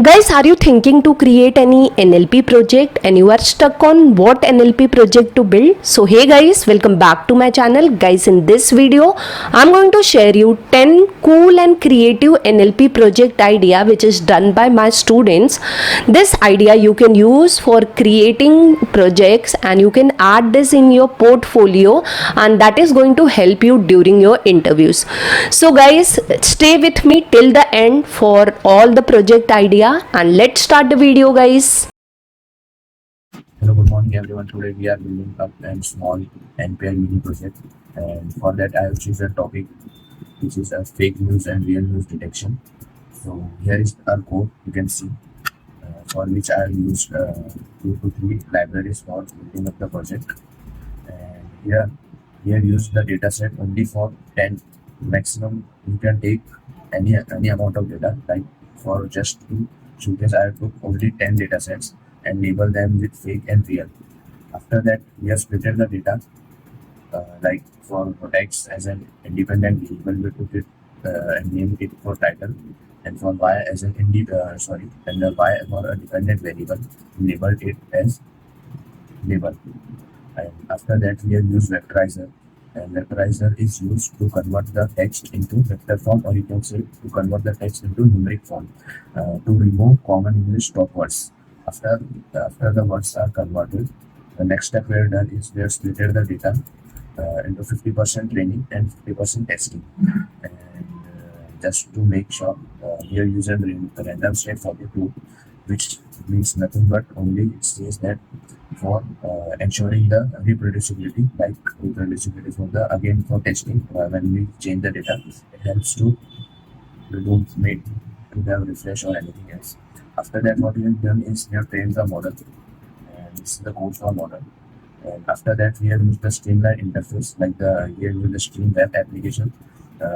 Guys, are you thinking to create any NLP project and you are stuck on what NLP project to build? So hey guys, welcome back to my channel. Guys, in this video, I'm going to share you 10 cool and creative NLP project idea which is done by my students. This idea you can use for creating projects and you can add this in your portfolio, and that is going to help you during your interviews. So guys, stay with me till the end for all the project idea, and let's start the video guys. Hello, good morning everyone. Today we are building up a small NPI mini project, and for that I have chosen a topic which is a fake news and real news detection. So here is our code. You can see for which I have used 2 to 3 libraries for building up the project, and we have used the data set only for 10 maximum. You can take any amount of data, like for just to showcase I have took only 10 data sets and label them with fake and real. After that, we have splitted the data, like for text as an independent variable, we took it and named it for title, and for y as an and the y for a dependent variable, we labeled it as label. And after that, we have used vectorizer, and vectorizer is used to convert the text into vector form, or you can say to convert the text into numeric form, to remove common English stop words. After the words are converted, the next step we have done is we have splitted the data into 50% training and 50% testing. And just to make sure, we are using random state 42, which means nothing but only it says that for ensuring the reproducibility, like reproducibility for the again for testing, when we change the data, it helps to we don't make to have refresh or anything else. After that, what we have done is we have trained the model, and this is the code for model. And after that, we have used the streamline interface, like the we have used the stream web application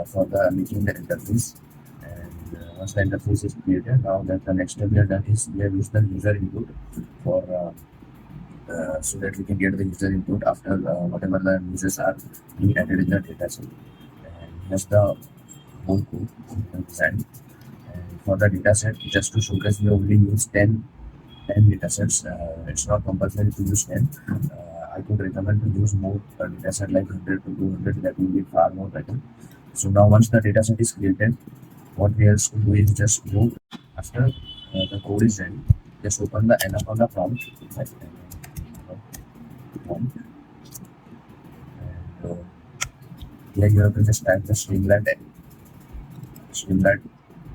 for the making the interface. And once the interface is created, now that the next step we have done is we have used the user input for so that we can get the user input after whatever the users are being added in the data set. And here's the whole code design. And for the data set, just to showcase, we only use 10 data sets. It's not compulsory to use 10. I could recommend to use more data set like 100 to 200. That will be far more better. So now once the data set is created, what we have to do is just go after the code is ready. Just open the anaconda prompt, like, prompt, and here you have to just type the streamlit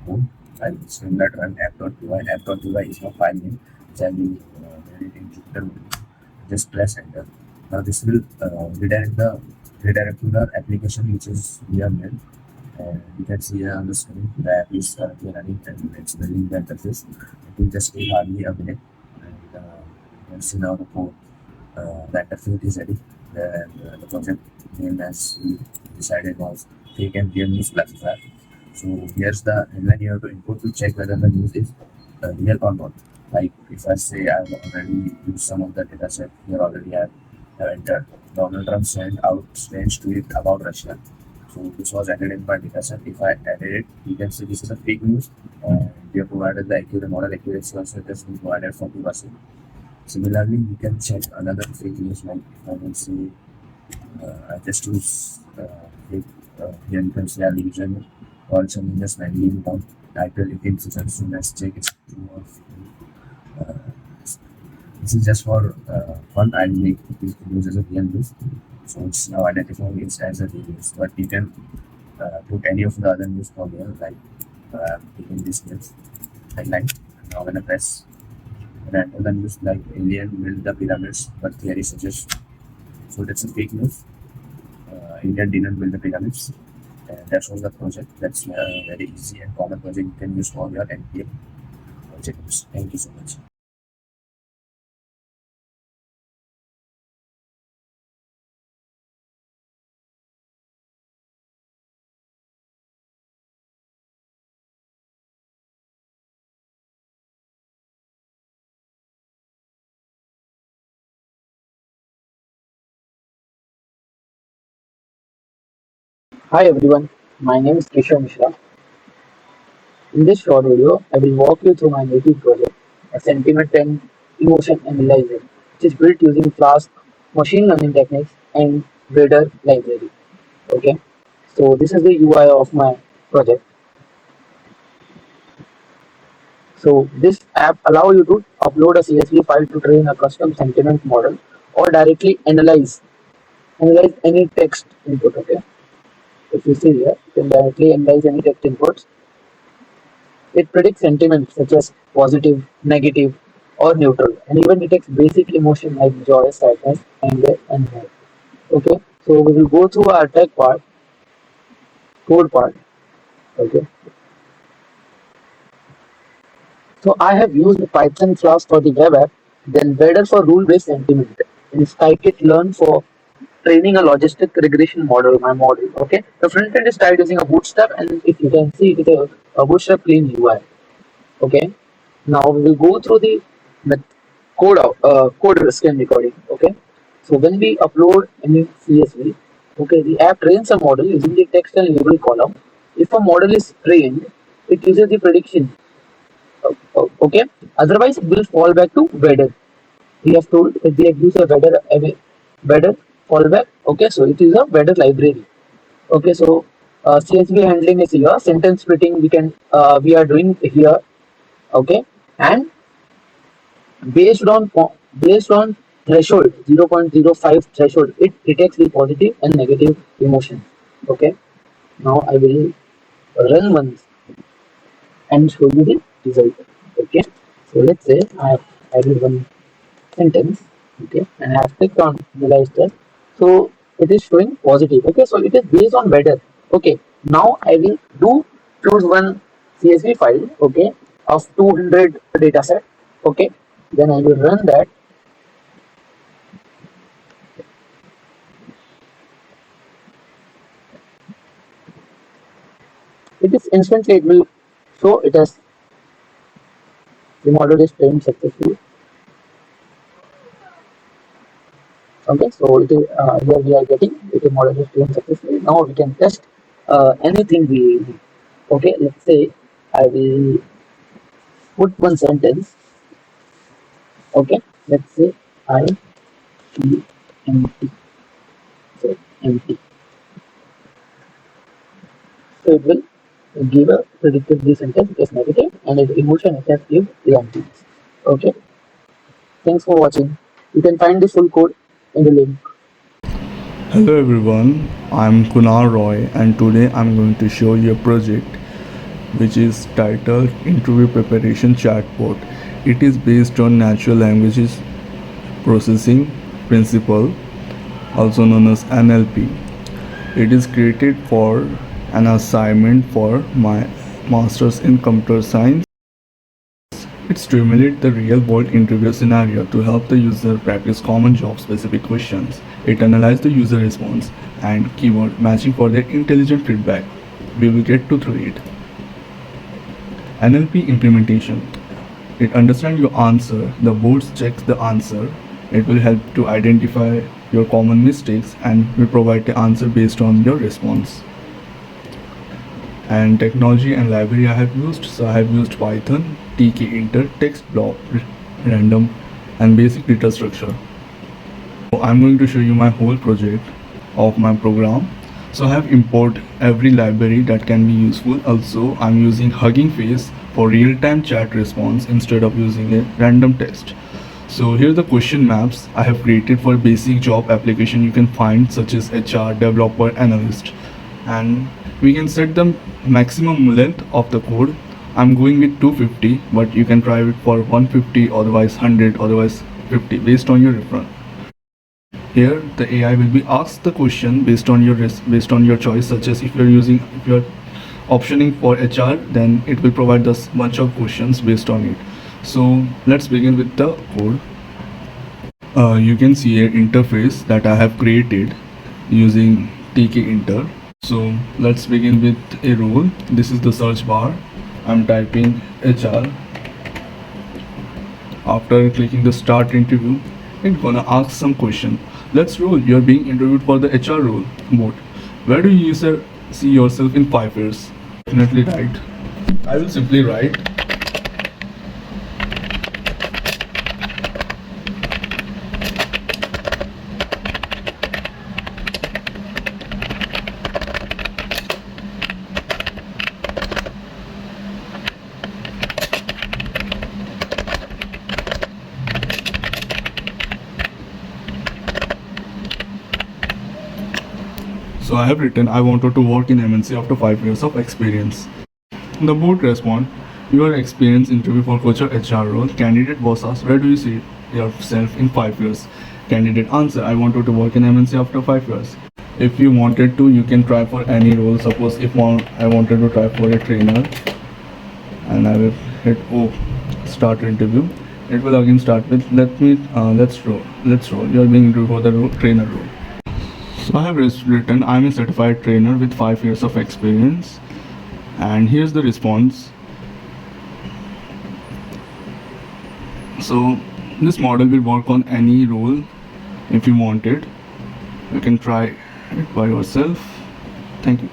code. And streamlit run app.py. App.py is my file name, which I will edit in Jupyter. Just press enter. Now this will redirect to the application which is we have made. And you can see here on the screen the app is currently running and it's building the interface. It will just take hardly a minute, and you can see now the code. The interface is ready. The project name as we decided was fake and real news classifier. So here's the headline you have to input to check whether the news is real or not. Like if I say I've already used some of the data set here already, have entered Donald Trump sent out strange tweet about Russia. So this was added in my data set. If I added it, you can see this is a fake news. We have provided the accurate model accuracy also, it has been provided 40%. Similarly, you can check another fake news, like if I can say I just use fake, here you can see a region called something just 19 down title, it is just let's check it's true or fake. Uh, this is just for fun. I'll make this news as a real news. So it's now identifying it as a real news. But you can put any of the other news from here, like taking this news headline. Now when I press enter the news, like alien build the pyramids, but theory suggests. So that's a fake news. India didn't build the pyramids. That was the project. That's a very easy and common project you can use for your NPA projects. Thank you so much. Hi everyone, my name is Keshav Mishra. In this short video, I will walk you through my native project, a sentiment and emotion analyzer, which is built using Flask machine learning techniques and Radar library. Okay, so this is the UI of my project. So this app allow you to upload a CSV file to train a custom sentiment model or directly analyze any text input. Okay, if you see here, you can directly analyze any text inputs. It predicts sentiments such as positive, negative, or neutral, and even detects basic emotion like joy, sadness, anger, and hope. Okay, so we will go through our tech part, code part. Okay, so I have used Python Flask for the web app, then Radar for rule-based sentiment, and Skykit Learn for training a logistic regression model, my model. Okay, the front end is started using a Bootstrap, and if you can see, it is a Bootstrap clean UI. Okay, now we will go through the code scan recording. Okay, so when we upload any CSV, okay, the app trains a model using the text and label column. If a model is trained, it uses the prediction. Okay, otherwise it will fall back to weather. We have told that we have used a weather fallback. Okay, so it is a weather library. Okay, so CSV handling is here. Sentence splitting we are doing here. Okay, and based on threshold 0.05 threshold, it detects the positive and negative emotion. Okay, now I will run once and show you the result. Okay, so let's say I have added one sentence. Okay, and I have clicked on analyze test, so it is showing positive. Okay, so it is based on weather. Okay, now I will choose one CSV file. Okay, of 200 data set. Okay, then I will run that. It is instantly, it will show it as the model is trained successfully. Okay, so it is here we are getting it is model is trained successfully. Now we can test anything we need. Okay, let's say I will put one sentence. Okay, let's say I feel empty. So empty. So it will give a predicted the sentence is negative and its emotion it has give the emptiness. Okay, thanks for watching. You can find the full code in the link. Hello everyone, I'm Kunal Roy and today I'm going to show you a project which is titled Interview Preparation Chatbot. It is based on natural languages processing principle, also known as NLP. It is created for an assignment for my master's in computer science. It stimulates the real-world interview scenario to help the user practice common job-specific questions. It analyzes the user response and keyword matching for their intelligent feedback. We will get through it. NLP implementation. It understands your answer, the board checks the answer. It will help to identify your common mistakes and will provide the answer based on your response. And technology and library I have used. So I have used Python, tkinter, text block, random, and basic data structure. So I'm going to show you my whole project of my program. So I have import every library that can be useful. Also I'm using Hugging Face for real-time chat response instead of using a random text. So here are the question maps I have created for basic job application you can find, such as HR, developer, analyst, and we can set the maximum length of the code. I'm going with 250, but you can try it for 150, otherwise 100, otherwise 50, based on your reference. Here the AI will be asked the question based on your choice, such as if you're optioning for HR, then it will provide us bunch of questions based on it. So let's begin with the code. You can see an interface that I have created using tkinter. So let's begin with a role. This is the search bar. I'm typing HR. After clicking the start interview, it's gonna ask some question. Let's roll. You're being interviewed for the HR role. What? Where do you see yourself in 5 years? Definitely right. I will simply write So I have written I wanted to work in MNC after 5 years of experience. The board respond, your experience interview for coach HR role. Candidate was asked, where do you see yourself in 5 years? Candidate answer, I wanted to work in MNC after 5 years. If you wanted to, you can try for any role. Suppose if I wanted to try for a trainer, and I will hit start interview. It will again start with let's roll. You are being interviewed for the trainer role. So I have written I'm a certified trainer with 5 years of experience, and here's the response. So this model will work on any role. If you want it, you can try it by yourself. Thank you.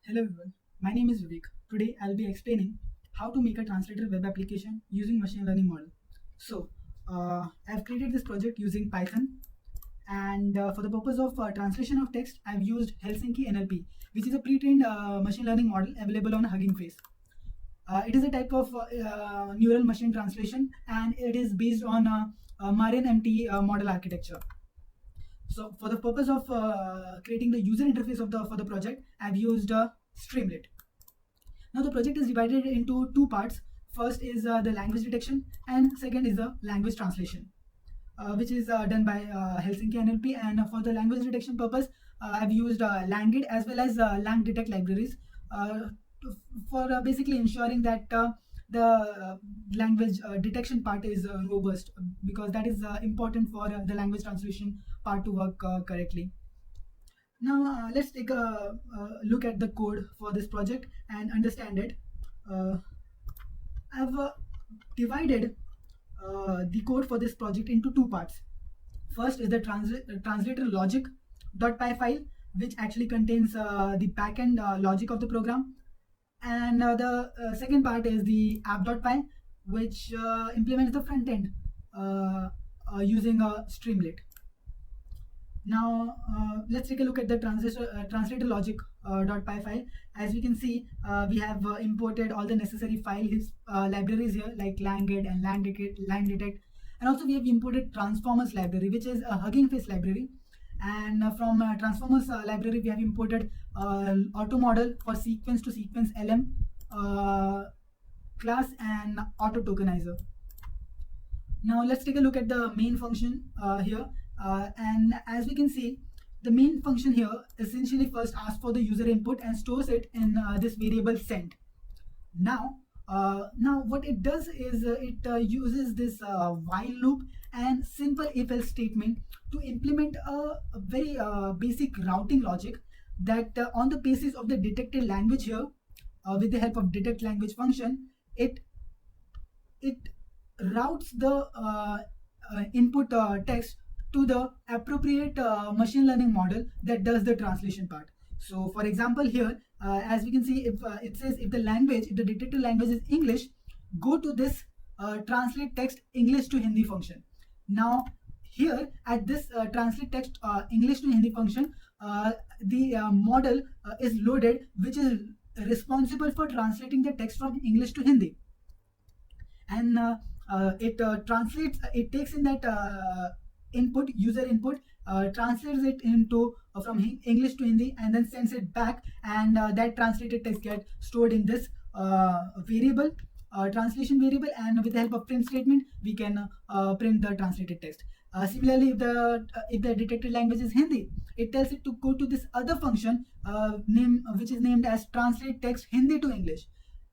Hello everyone, my name is Vivek. Today I'll be explaining how to make a translator web application using machine learning model. So I've created this project using Python, and for the purpose of translation of text, I've used Helsinki NLP, which is a pre-trained machine learning model available on Hugging Face. It is a type of neural machine translation, and it is based on Marin MT model architecture. So for the purpose of creating the user interface for the project, I've used Streamlit. Now the project is divided into two parts. First is the language detection, and second is the language translation, which is done by Helsinki NLP. And for the language detection purpose, I've used LangGit as well as LangDetect libraries for basically ensuring that the language detection part is robust, because that is important for the language translation part to work correctly. Now let's take a look at the code for this project and understand it. I've divided the code for this project into two parts. First is the translator logic.py file, which actually contains the backend logic of the program. And the second part is the app.py, which implements the front end using a Streamlit. Now let's take a look at the translator logic.py file. As we can see, we have imported all the necessary files libraries here, like LangGit and LangDetect, and also we have imported transformers library, which is a Hugging Face library. And from transformers library, we have imported auto model for sequence to sequence LM class and auto tokenizer. Now let's take a look at the main function here. And as we can see, the main function here essentially first asks for the user input and stores it in this variable send. Now what it does is it uses this while loop and simple if-else statement to implement a very basic routing logic that on the basis of the detected language here, with the help of detect language function, it routes the input text to the appropriate machine learning model that does the translation part. So for example here, as we can see, if it says if the detected language is English, go to this translate text English to Hindi function. Now here at this translate text English to Hindi function, the model is loaded, which is responsible for translating the text from English to Hindi. And it translates, it takes in that user input, translates it into from English to Hindi, and then sends it back, and that translated text gets stored in this variable, translation variable, and with the help of print statement we can print the translated text. Similarly, if the detected language is Hindi, it tells it to go to this other function which is named as translate text Hindi to English,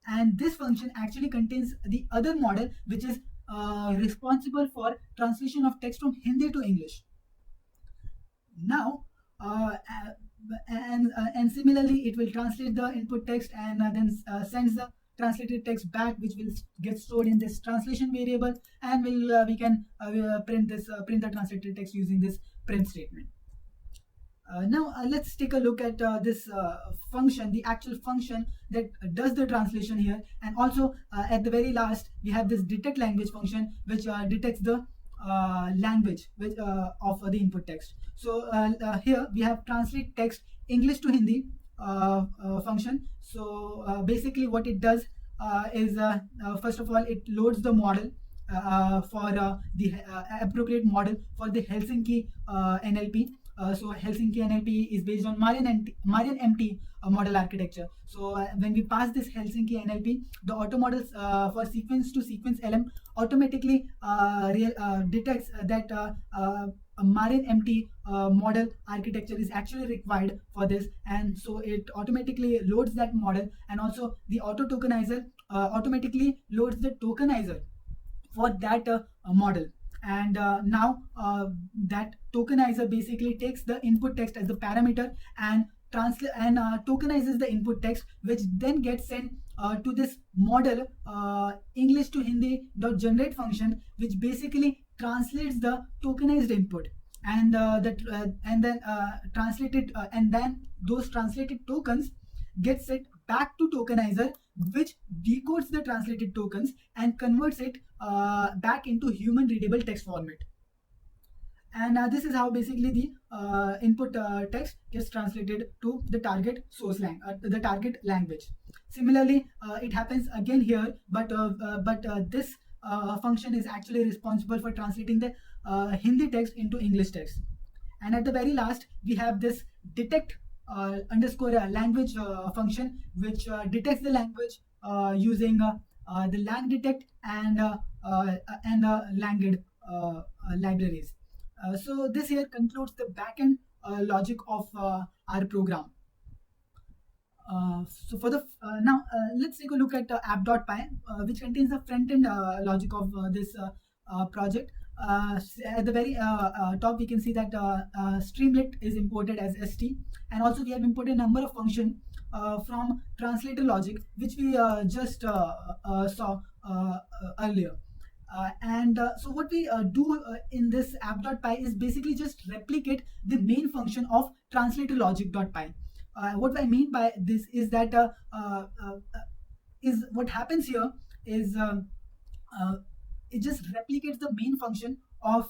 and this function actually contains the other model, which is responsible for translation of text from Hindi to English. Now, and similarly, it will translate the input text and then sends the translated text back, which will get stored in this translation variable, and we can print the translated text using this print statement. Now let's take a look at this function, the actual function that does the translation here. And also at the very last, we have this detect language function, which detects the language of the input text. So here we have translate text English to Hindi function. So basically what it does is first of all, it loads the model for the appropriate model for the Helsinki NLP. So Helsinki NLP is based on Marian MT model architecture. So when we pass this Helsinki NLP, the auto models for sequence to sequence LM automatically detects that a Marian MT model architecture is actually required for this, and so it automatically loads that model, and also the auto tokenizer automatically loads the tokenizer for that model. And now that tokenizer basically takes the input text as the parameter and tokenizes the input text, which then gets sent to this model English to Hindi dot generate function, which basically translates the tokenized input, and then those translated tokens get set back to tokenizer, which decodes the translated tokens and converts it back into human readable text format. And this is how basically the input text gets translated to the target the target language. Similarly, it happens again here, but this function is actually responsible for translating the Hindi text into English text. And at the very last, we have this detect underscore language function, which detects the language using the lang detect and langid libraries. So this here concludes the backend logic of our program. So for the now let's take a look at app.py, which contains the front-end logic of this project. At the very top, we can see that Streamlit is imported as st, and also we have imported a number of functions from translator logic, which we just saw earlier. So what we do in this app.py is basically just replicate the main function of translator logic.py. What I mean by this is that is what happens here is it just replicates the main function of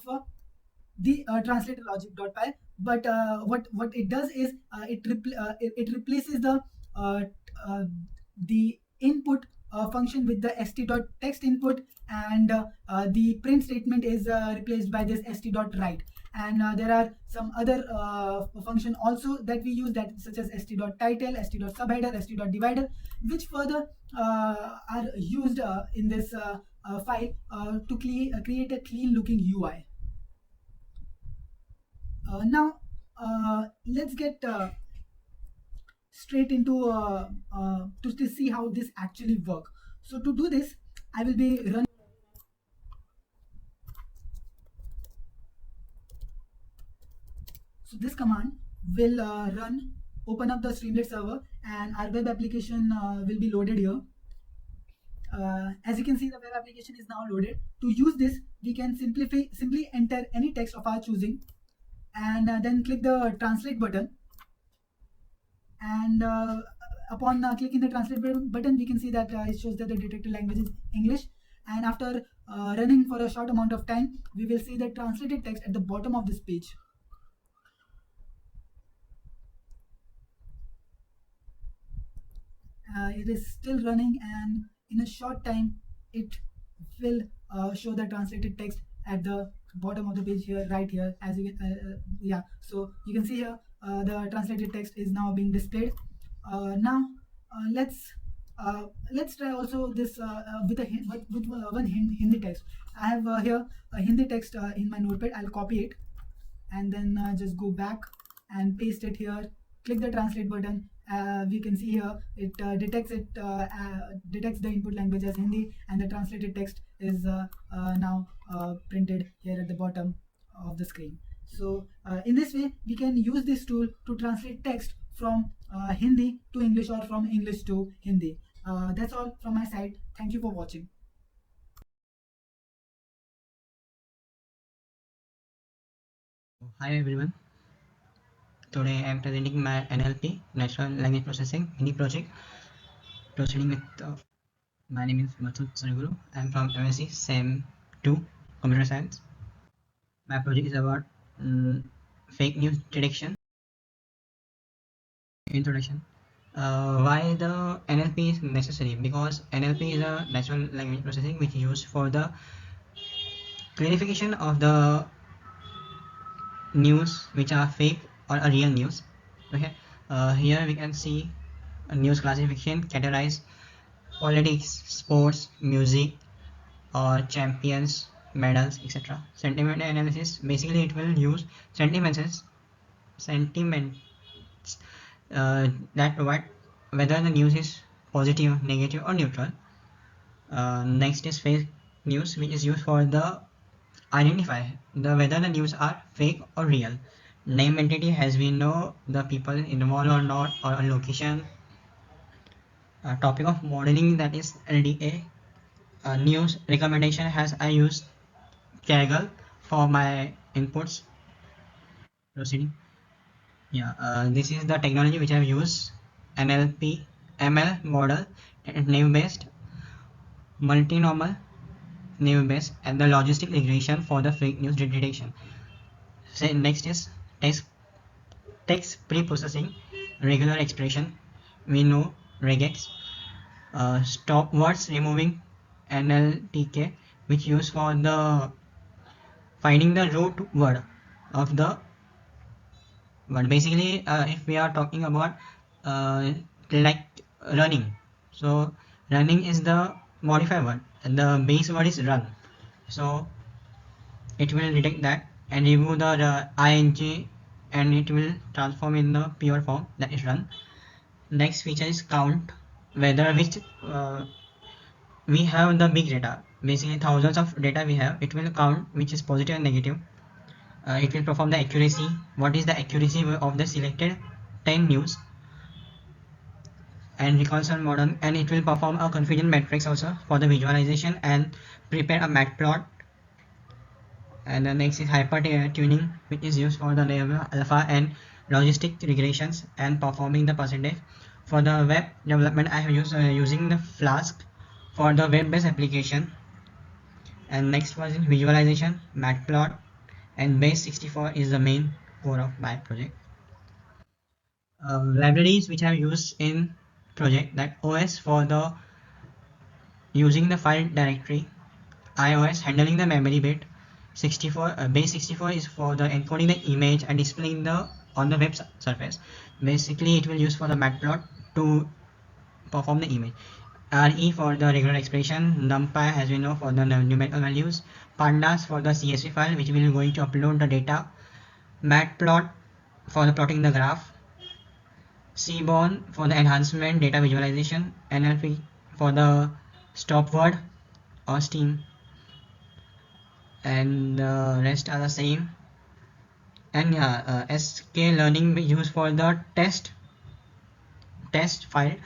the translator logic.py, but what it does is it replaces the input function with the st.text input, and the print statement is replaced by this st.write. And there are some other function also that we use, that such as st.title, st.subheader, st.divider, which further are used in this file to create a clean looking UI. Now let's get straight into to see how this actually works. So to do this, I will be running. So this command will open up the Streamlit server, and our web application will be loaded here. As you can see, the web application is now loaded. To use this, we can simply enter any text of our choosing, and then click the translate button. And upon clicking the translate button, we can see that it shows that the detected language is English. And after running for a short amount of time, we will see the translated text at the bottom of this page. It is still running, and in a short time it will show the translated text at the bottom of the page here, right here, as you can yeah, so you can see here the translated text is now being displayed. Now let's try also this with one Hindi text. I have here a Hindi text in my notepad. I'll copy it and then just go back and paste it here, click the translate button, We can see here detects the input language as Hindi, and the translated text is now printed here at the bottom of the screen. So in this way, we can use this tool to translate text from Hindi to English or from English to Hindi. That's all from my side. Thank you for watching. Hi everyone. Today I am presenting my NLP Natural Language Processing mini project. Proceeding with my name is Mathur Sariguru. I am from MSc SEM 2 Computer Science. My project is about fake news detection. Introduction. Why the NLP is necessary? Because NLP is a natural language processing which is used for the clarification of the news which are fake or a real news. Okay. Here we can see a news classification categorize politics, sports, music, or champions, medals, etc. Sentiment analysis, basically it will use sentiments that provide whether the news is positive, negative, or neutral. Next is fake news, which is used for the identify the whether the news are fake or real. Name entity, as we know the people involved or not, or a location. Topic of modeling, that is LDA. News recommendation, has I used Kaggle for my inputs. Proceeding. Yeah, this is the technology which I've used. NLP ML model, name based, multinomial name based, and the logistic regression for the fake news detection. So next is text pre-processing, regular expression, we know regex. Stop words removing, NLTK, which used for the finding the root word of the word. Basically, if we are talking about like running, so running is the modifier word and the base word is run, so it will detect that and remove the ing, and it will transform in the pure form, that is run. Next feature is count, whether which we have the big data, basically thousands of data we have, it will count which is positive and negative. It will perform the accuracy, what is the accuracy of the selected 10 news, and reconcile model, and it will perform a confidence matrix also for the visualization and prepare a matplot. And the next is hyper tuning, which is used for the level alpha and logistic regressions and performing the percentage. For the web development, I have used using the Flask for the web-based application. And next was in visualization, matplot, and base 64 is the main core of my project. Libraries which I have used in project, that OS for the using the file directory, iOS handling the memory bit, 64 base 64 is for the encoding the image and displaying the on the web surface. Basically it will use for the matplot to perform the image. RE for the regular expression, numpy as we know for the numerical values, pandas for the CSV file which will going to upload the data, matplot for the plotting the graph, Seaborn for the enhancement data visualization, NLP for the stop word or steam, and the rest are the same. And yeah, SK learning we use for the test file,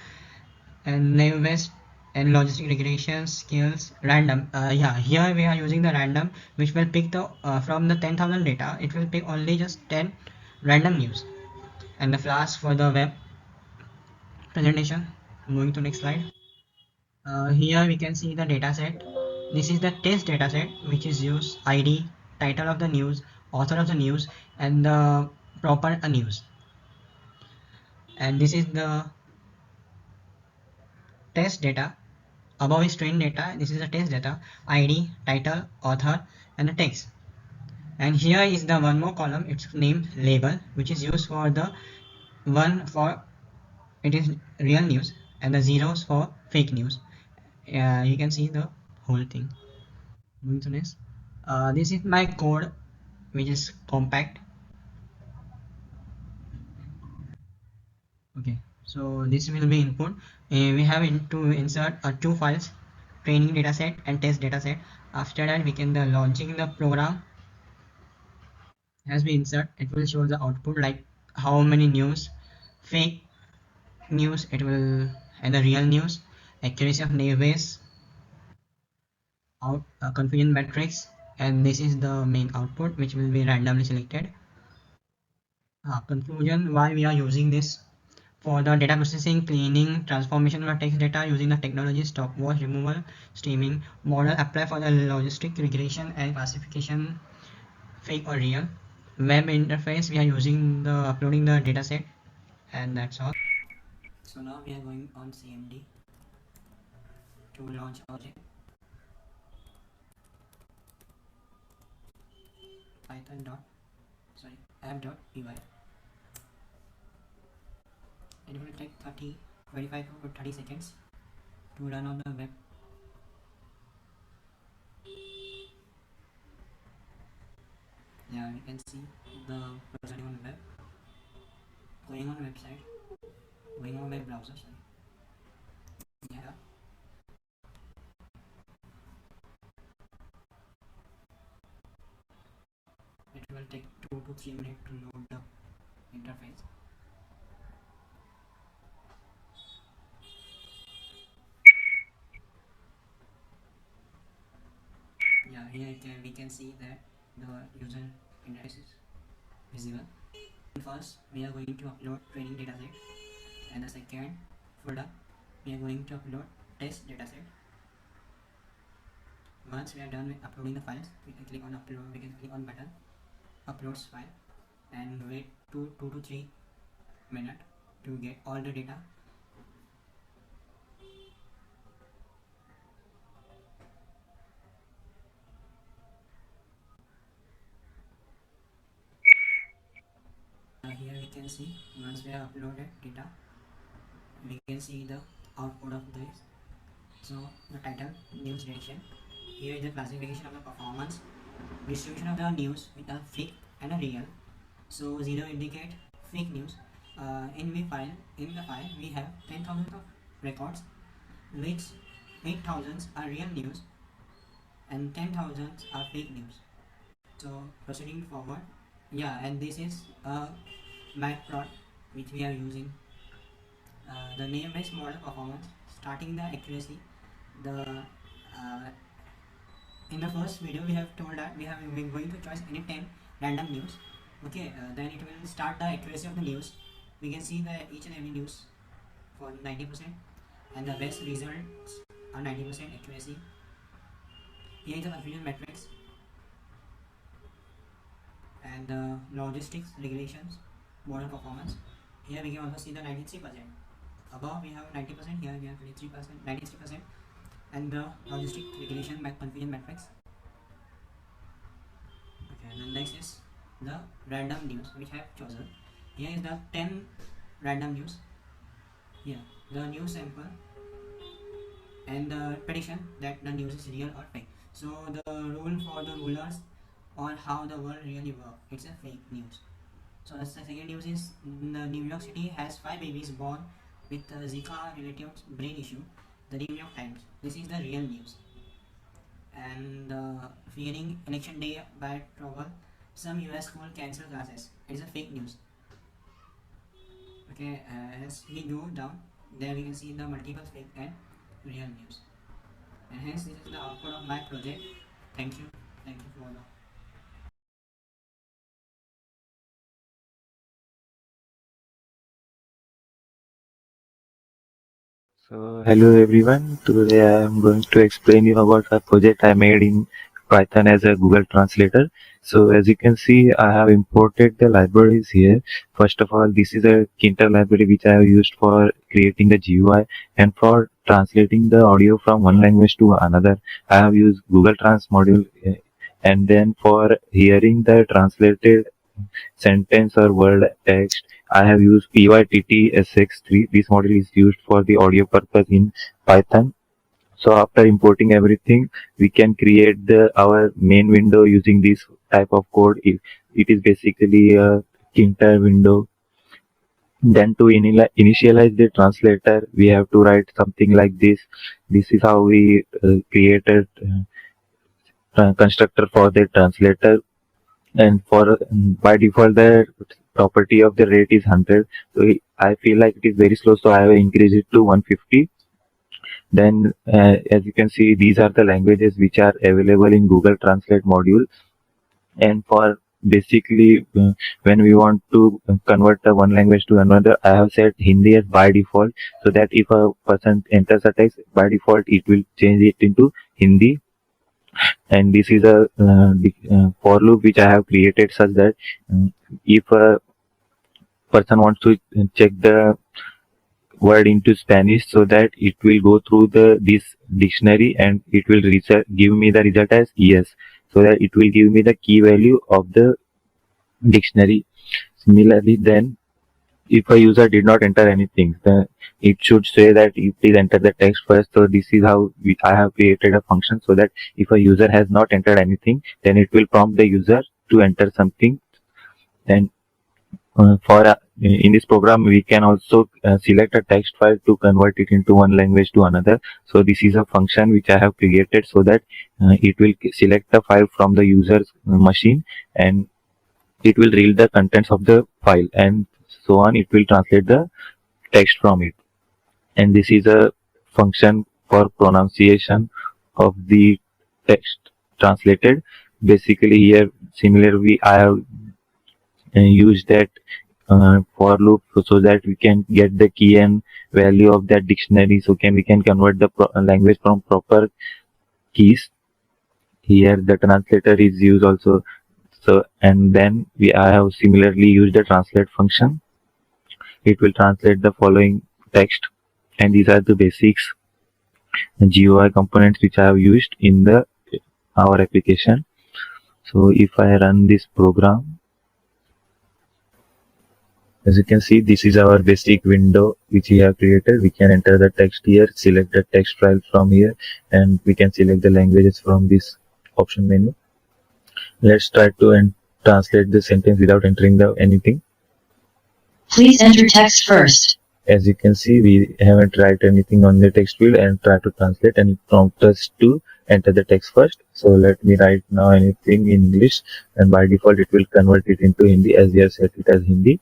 and name based and logistic regression skills random. Yeah, here we are using the random, which will pick the from the 10,000 data, it will pick only just 10 random news. And the Flask for the web presentation. Moving to next slide. Here we can see the data set. This is the test data set, which is used ID, title of the news, author of the news, and the proper news. And this is the test data. Above is trained data. This is the test data: ID, title, author, and the text. And here is the one more column. It's named label, which is used for the one for it is real news, and the zeros for fake news. You can see the whole thing. Moving to next. This is my code, which is compact. Okay, So this will be input. We have to insert two files, training dataset and test dataset. After that, we can launching the program. As we insert, it will show the output like how many news, fake news it will, and the real news, accuracy of database, out confusion metrics, and this is the main output which will be randomly selected. Conclusion: why we are using this for the data processing, cleaning, transformation of text data using the technology stopwatch removal, streaming model apply for the logistic regression and classification, fake or real. Web interface, we are using the uploading the dataset, and that's all. So now we are going on CMD to launch our project. Python dot app.py. It will take 25 to 30 seconds to run on the web. Yeah, we can see the person on web, going on website, going on web browser. Sorry. Yeah, it will take 2 to 3 minutes to load the interface. Yeah, here we can see that the user interface is visible. First, we are going to upload training dataset, and the second folder we are going to upload test dataset. Once we are done with uploading the files, we can click on upload. We can click on button uploads file and wait 2 to 3 minutes to get all the data. Here we can see once we have uploaded data, we can see the output of this. So the title, news direction. Here is the classification of the performance, distribution of the news with a fake and a real. So 0 indicate fake news. In the file we have 10,000 of records, which 8,000 are real news and 10,000 are fake news. So proceeding forward, yeah, and this is a matplot which we are using. The name-based model performance, starting the accuracy. The In the first video we have told that we're going to choose any 10 random news. Okay, then it will start the accuracy of the news. We can see that each and every news for 90%, and the best results are 90% accuracy. Here is the confusion metrics and the logistics regulations model performance. Here we can also see the 93%. Above we have 90%, here we have 23%, 93%, and the logistic regression by confusion metrics. Okay, and then next is the random news which I have chosen. Here is the 10 random news. Here the news sample and the prediction that the news is real or fake. So the rule for the rulers on how the world really works, it's a fake news. So the second news is the New York City has 5 babies born with Zika related brain issue. The New York Times. This is the real news. And fearing election day by trouble, some US school cancel classes. It's a fake news. Okay, as we go down, there we can see the multiple fake and real news. And hence this is the output of my project. Thank you. Thank you for the So hello everyone. Today I am going to explain you about a project I made in Python as a Google Translator. So as you can see, I have imported the libraries here. First of all, this is a Kinter library which I have used for creating the GUI, and for translating the audio from one language to another, I have used Google Trans module. And then for hearing the translated sentence or word text, I have used pyttsx3. This model is used for the audio purpose in Python. So after importing everything, we can create our main window using this type of code. It is basically a Kinter window. Then to initialize the translator, we have to write something like this. This is how we created constructor for the translator. And for by default, the property of the rate is 100. So I feel like it is very slow, so I have increased it to 150. Then as you can see, these are the languages which are available in Google Translate module. And for basically when we want to convert the one language to another, I have set Hindi as by default, so that if a person enters a text, by default it will change it into Hindi. And this is a for loop which I have created such that if a person wants to check the word into Spanish, so that it will go through this dictionary and it will give me the result as yes, so that it will give me the key value of the dictionary. Similarly, then if a user did not enter anything, then it should say that you please enter the text first. So this is how I have created a function, so that if a user has not entered anything, then it will prompt the user to enter something. Then for in this program, we can also select a text file to convert it into one language to another. So this is a function which I have created, so that it will select the file from the user's machine, and it will read the contents of the file, and so on. It will translate the text from it. And this is a function for pronunciation of the text translated. Basically here, similarly, I have used that for loop, so that we can get the key and value of that dictionary, so we can convert the language from proper keys. Here the translator is used also. So, and then I have similarly used the translate function. It will translate the following text, and these are the basics GUI components which I have used in our application. So if I run this program, as you can see, this is our basic window which we have created. We can enter the text here, select the text file from here, and we can select the languages from this option menu. Let's try to translate the sentence without entering anything. Please enter text first. As you can see, we haven't write anything on the text field and try to translate, and it prompts us to enter the text first. So let me write now anything in English, and by default it will convert it into Hindi, as we have set it as Hindi.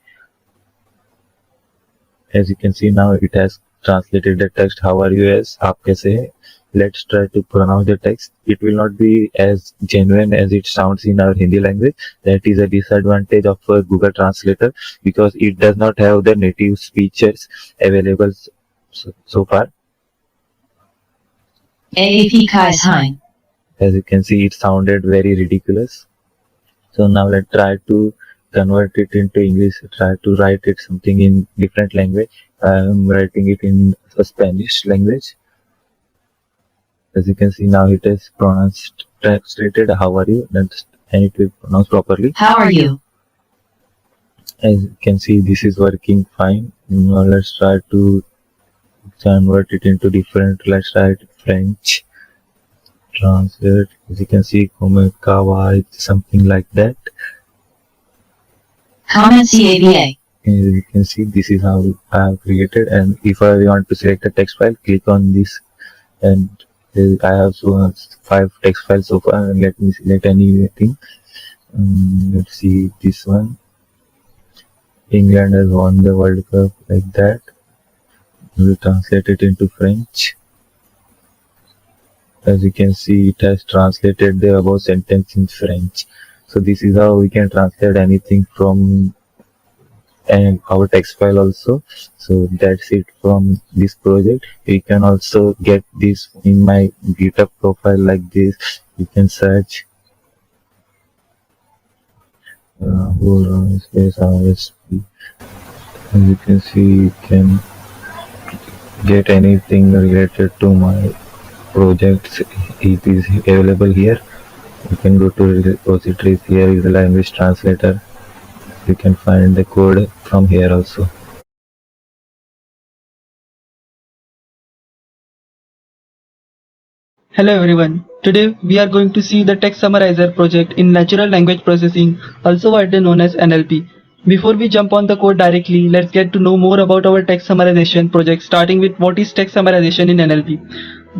As you can see, now it has translated the text. How are you? As aap kaise hai? Let's try to pronounce the text. It will not be as genuine as it sounds in our Hindi language. That is a disadvantage of Google Translator, because it does not have the native speeches available so far. AAP Kai's Hein. As you can see, it sounded very ridiculous. So now let's try to convert it into English. Try to write it something in different language. I am writing it in a Spanish language. As you can see, now it is translated. How are you? And it will pronounce properly. How are you? As you can see, this is working fine. Now let's try to convert it into different. Let's try it French. Translate. As you can see, comme kawa, something like that. Comment CABA. As you can see, this is how I have created. And if I want to select a text file, click on this, and I have 5 text files so far. And let me select anything. Let's see this one. England has won the World Cup, like that. We'll translate it into French. As you can see, it has translated the above sentence in French. So this is how we can translate anything from our text file also. So that's it from this project. You can also get this in my GitHub profile like this. You can search hold on space RSP. As you can see, you can get anything related to my projects. It is available here. You can go to repositories. Here is the language translator. You can find the code from here also. Hello everyone. Today we are going to see the text summarizer project in natural language processing, also widely known as NLP. Before we jump on the code directly, let's get to know more about our text summarization project, starting with what is text summarization in NLP.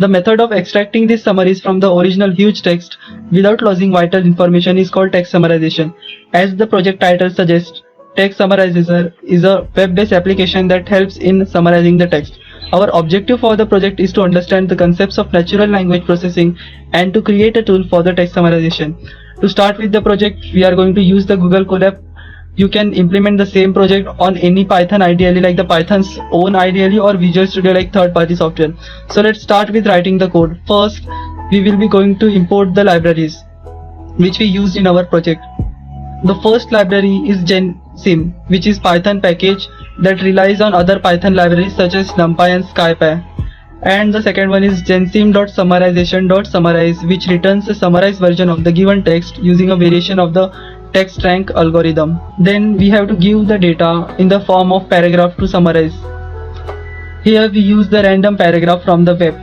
The method of extracting these summaries from the original huge text without losing vital information is called text summarization. As the project title suggests, Text Summarizer is a web-based application that helps in summarizing the text. Our objective for the project is to understand the concepts of natural language processing and to create a tool for the text summarization. To start with the project, we are going to use the Google Colab. You can implement the same project on any Python ideally, like the Python's own ideally, or Visual Studio like third-party software. So let's start with writing the code. First, we will be going to import the libraries which we used in our project. The first library is gensim, which is Python package that relies on other Python libraries such as NumPy and SciPy. And the second one is gensim.summarization.summarize, which returns a summarized version of the given text using a variation of the text rank algorithm. Then we have to give the data in the form of paragraph to summarize. Here we use the random paragraph from the web.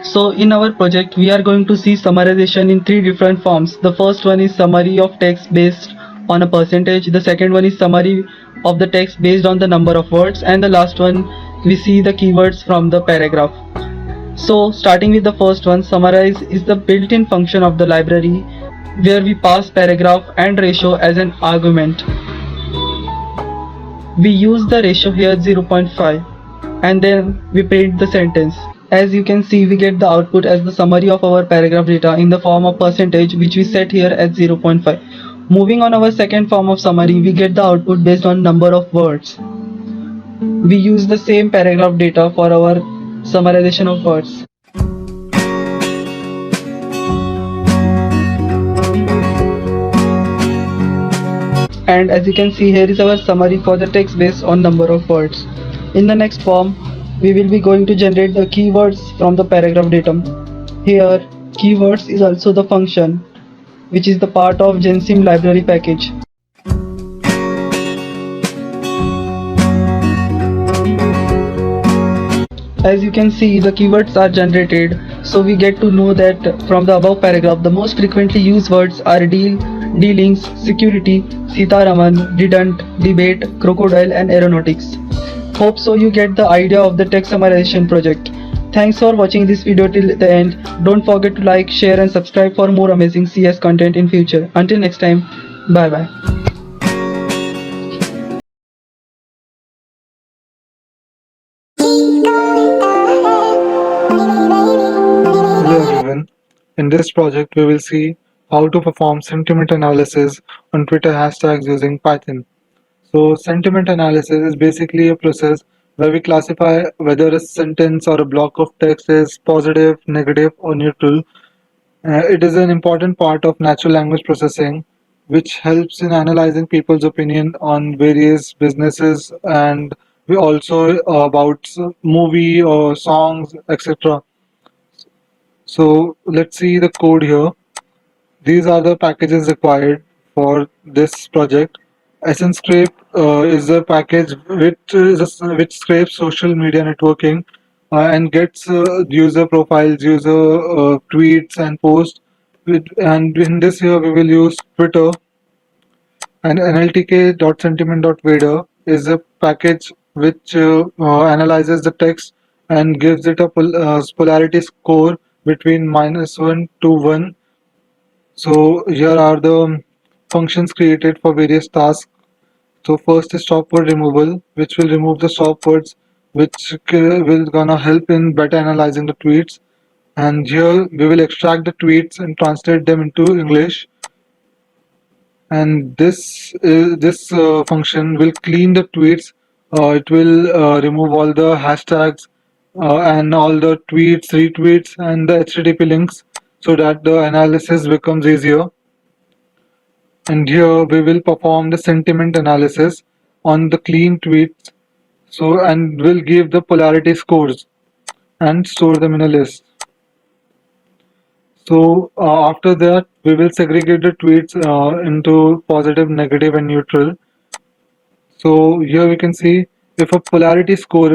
So in our project we are going to see summarization in three different forms. The first one is summary of text based on a percentage. The second one is summary of the text based on the number of words, and the last one we see the keywords from the paragraph. So starting with the first one, summarize is the built-in function of the library where we pass paragraph and ratio as an argument. We use the ratio here 0.5 and then we print the sentence. As you can see, we get the output as the summary of our paragraph data in the form of percentage, which we set here at 0.5. Moving on our second form of summary, we get the output based on number of words. We use the same paragraph data for our summarization of words. And as you can see, here is our summary for the text based on number of words. In the next form, we will be going to generate the keywords from the paragraph datum. Here, keywords is also the function, which is the part of gensim library package. As you can see, the keywords are generated, so we get to know that from the above paragraph, the most frequently used words are deal, dealings, security, Sitaraman, redundant, debate, crocodile, and aeronautics. Hope so you get the idea of the text summarization project. Thanks for watching this video till the end. Don't forget to like, share, and subscribe for more amazing CS content in future. Until next time, bye bye. Hello everyone. In this project, we will see how to perform sentiment analysis on Twitter hashtags using Python. So, sentiment analysis is basically a process where we classify whether a sentence or a block of text is positive, negative, or neutral. It is an important part of natural language processing, which helps in analyzing people's opinion on various businesses and we also about movie or songs, etc. So let's see the code here. These are the packages required for this project. SNScrape is a package which scrapes social media networking and gets user profiles, user tweets and posts. And in this here we will use Twitter, and nltk.sentiment.vader is a package which analyzes the text and gives it a polarity score between -1 to 1. So here are the functions created for various tasks. So first is stop word removal, which will remove the stop words, which will gonna help in better analyzing the tweets. And here we will extract the tweets and translate them into English. And this function will clean the tweets. It will remove all the hashtags and all the tweets, retweets, and the HTTP links, so that the analysis becomes easier. And here we will perform the sentiment analysis on the clean tweets. So and we'll give the polarity scores and store them in a list. So after that, we will segregate the tweets into positive, negative, and neutral. So here we can see if the polarity score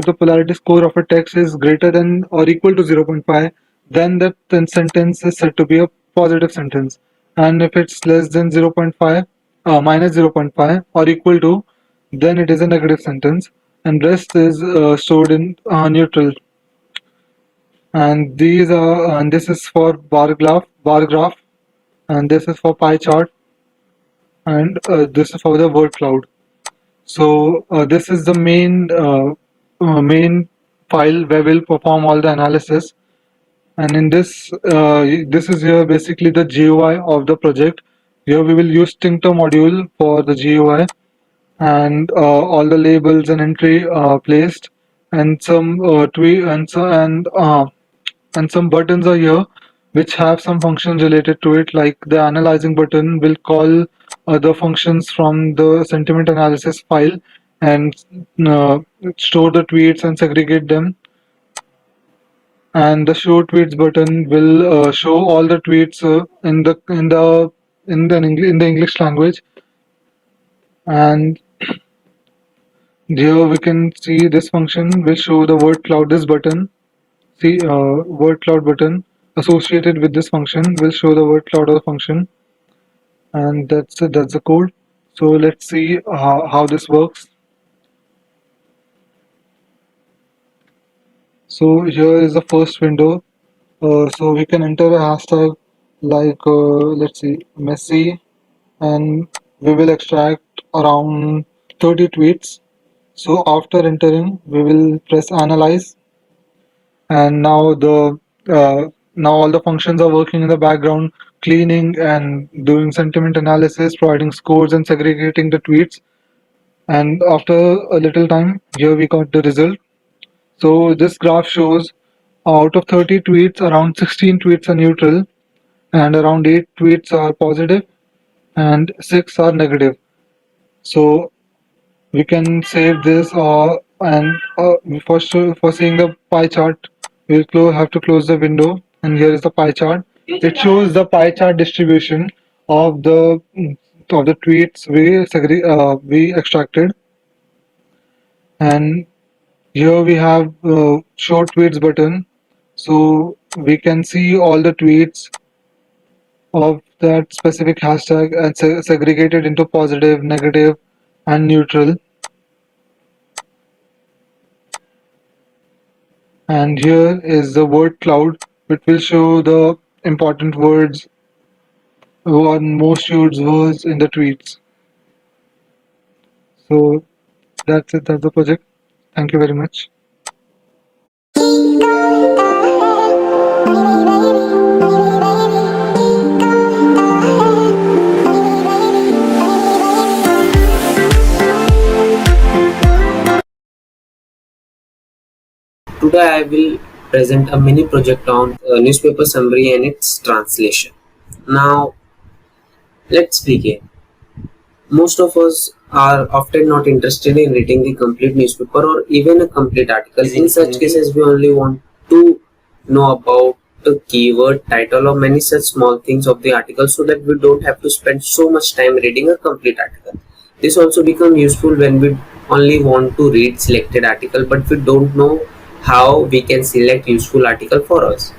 of a text is greater than or equal to 0.5, then that sentence is said to be a positive sentence. And if it's less than 0.5, minus 0.5 or equal to, then it is a negative sentence, and rest is stored in neutral. And this is for bar graph, and this is for pie chart, and this is for the word cloud. So this is the main file where we'll perform all the analysis. And in this is here basically the GUI of the project. Here we will use Tinctor module for the GUI, and all the labels and entry placed, and some tweet and some buttons are here which have some functions related to it, like the analyzing button will call other functions from the sentiment analysis file and uh, store the tweets and segregate them. And the show tweets button will show all the tweets in the English language. And here we can see this function will show the word cloud. This button, see word cloud button associated with this function will show the word cloud of the function. And that's it, that's the code. So let's see how this works. So here is the first window. So we can enter a hashtag like let's see, messy, and we will extract around 30 tweets. So after entering, we will press analyze, and now all the functions are working in the background, cleaning and doing sentiment analysis, providing scores and segregating the tweets. And after a little time, here we got the result. So this graph shows out of 30 tweets, around 16 tweets are neutral, and around 8 tweets are positive, and 6 are negative. So we can save this, and for seeing the pie chart, have to close the window, and here is the pie chart. It shows the pie chart distribution of the tweets we extracted. And here we have show tweets button, so we can see all the tweets of that specific hashtag and segregated into positive, negative, and neutral. And here is the word cloud, which will show the important words or most used words in the tweets. So that's it, that's the project. Thank you very much. Today I will present a mini project on newspaper summary and its translation. Now let's begin. Most of us are often not interested in reading the complete newspaper or even a complete article. In such cases, we only want to know about the keyword, title, or many such small things of the article, so that we don't have to spend so much time reading a complete article. This also becomes useful when we only want to read selected article, but we don't know how we can select useful article for us.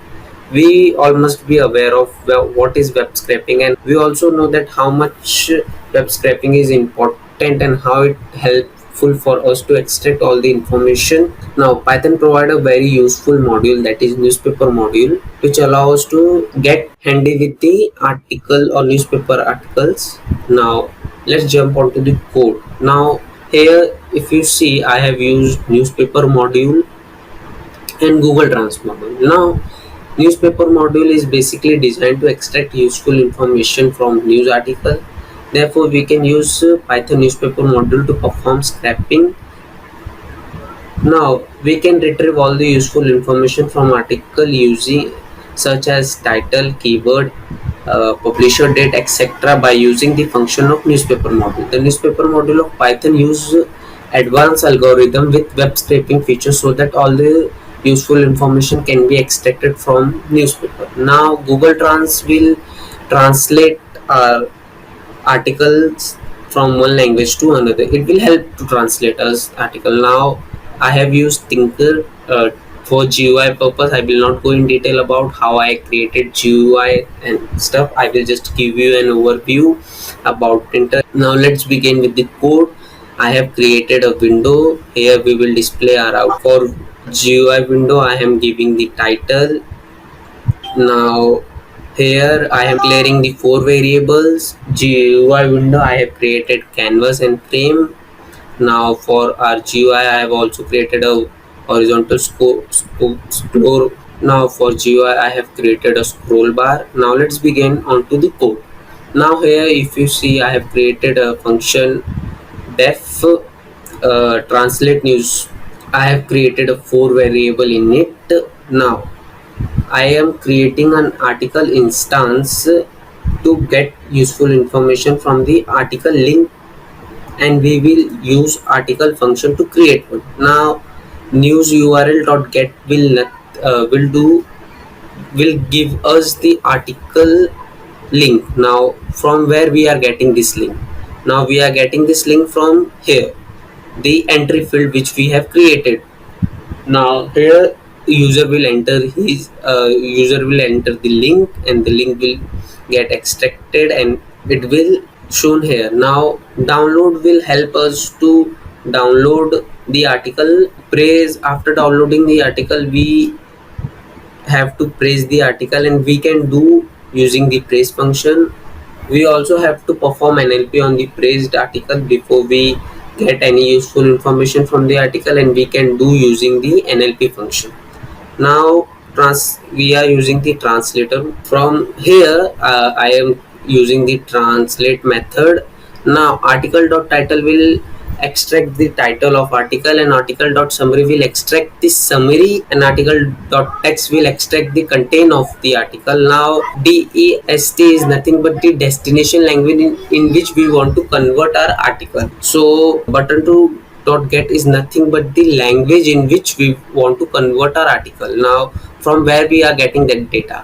We all must be aware of what is web scraping, and we also know that how much web scraping is important and how it helpful for us to extract all the information. Now Python provide a very useful module, that is newspaper module, which allows to get handy with the article or newspaper articles. Now let's jump onto the code. Now here, if you see, I have used newspaper module and Google Trans module. Now newspaper module is basically designed to extract useful information from news article. Therefore we can use Python newspaper module to perform scraping. Now we can retrieve all the useful information from article using such as title, keyword, publisher date, etc. by using the function of newspaper module. The newspaper module of Python use advanced algorithm with web scraping features so that all the useful information can be extracted from newspaper. Now Google Trans will translate our articles from one language to another. It will help to translate us article. Now I have used Tinker for GUI purpose. I will not go in detail about how I created GUI and stuff. I will just give you an overview about Tinker. Now let's begin with the code. I have created a window. Here we will display our out. For GUI window, I am giving the title. Now here I am declaring the 4 variables. GUI window, I have created canvas and frame. Now for our GUI, I have also created a horizontal scroll. Now for GUI, I have created a scroll bar. Now let's begin onto the code. Now here, if you see, I have created a function def translate news. I have created a 4 variable in it. Now I am creating an article instance to get useful information from the article link, and we will use article function to create one. Now news url.get will give us the article link. Now from where we are getting this link? Now we are getting this link from here, the entry field which we have created. Now here user will enter the link, and the link will get extracted and it will shown here. Now download will help us to download the article. Praise, after downloading the article, we have to praise the article, and we can do using the praise function. We also have to perform NLP on the praised article before we get any useful information from the article, and we can do using the NLP function. Now we are using the translator. From here I am using the translate method. Now article.title will extract the title of article, and article.summary will extract the summary, and article.text will extract the content of the article. Now dest is nothing but the destination language in which we want to convert our article. So button to .get is nothing but the language in which we want to convert our article. Now from where we are getting that data,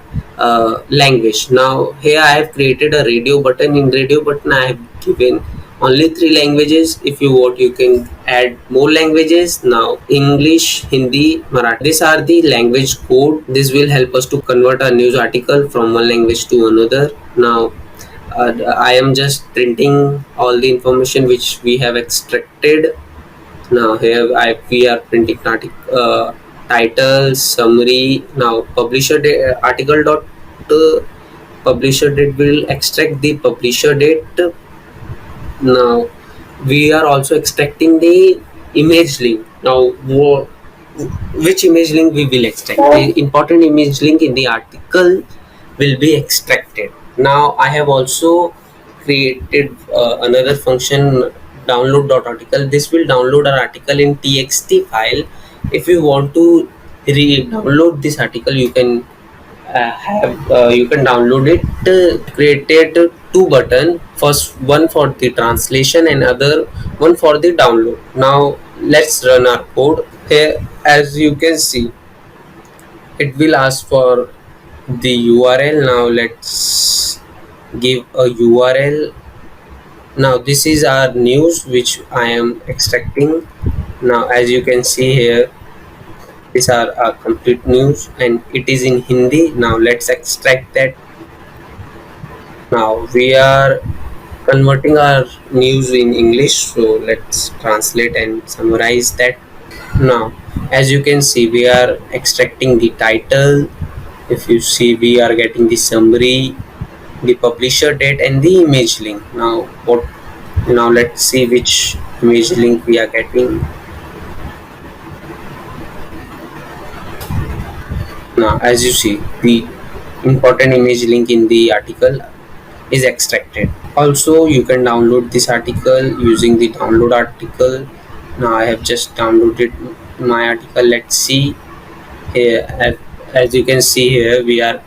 language. Now here I have created a radio button. In radio button I have given only 3 languages. If you want, you can add more languages. Now English, Hindi, Marathi, these are the language code. This will help us to convert a news article from one language to another. Now I am just printing all the information which we have extracted. Now here we are printing title, summary. Now publisher date, article dot publisher date will extract the publisher date. Now we are also extracting the image link. Now which image link we will extract? The important image link in the article will be extracted. Now I have also created another function, download.article. This will download our article in txt file. If you want to download this article, you can you can download it. Created 2 button, first one for the translation and other one for the download. Now let's run our code. Here as you can see, it will ask for the URL. Now let's give a URL. Now this is our news which I am extracting. Now as you can see here, these are our complete news and it is in Hindi. Now let's extract that. Now we are converting our news in English, so let's translate and summarize that. Now as you can see, we are extracting the title. If you see, we are getting the summary, the publisher date and the image link. Now let's see which image link we are getting. Now as you see, the important image link in the article is extracted. Also you can download this article using the download article. Now I have just downloaded my article. Let's see here. As you can see here, we are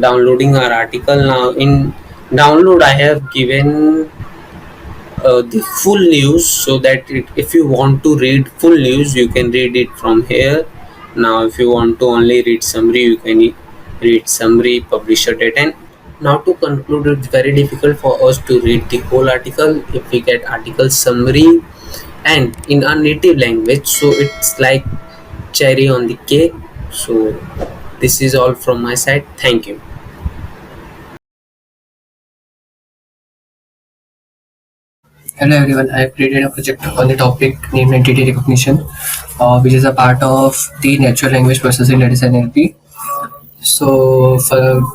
downloading our article. Now in download I have given the full news, so that if you want to read full news, you can read it from here. Now if you want to only read summary, you can read summary, publisher date. And now to conclude, it's very difficult for us to read the whole article if we get article summary and in our native language, so it's like cherry on the cake. So this is all from my side. Thank you. Hello everyone, I have created a project on the topic named entity recognition, which is a part of the natural language processing, that is NLP. So,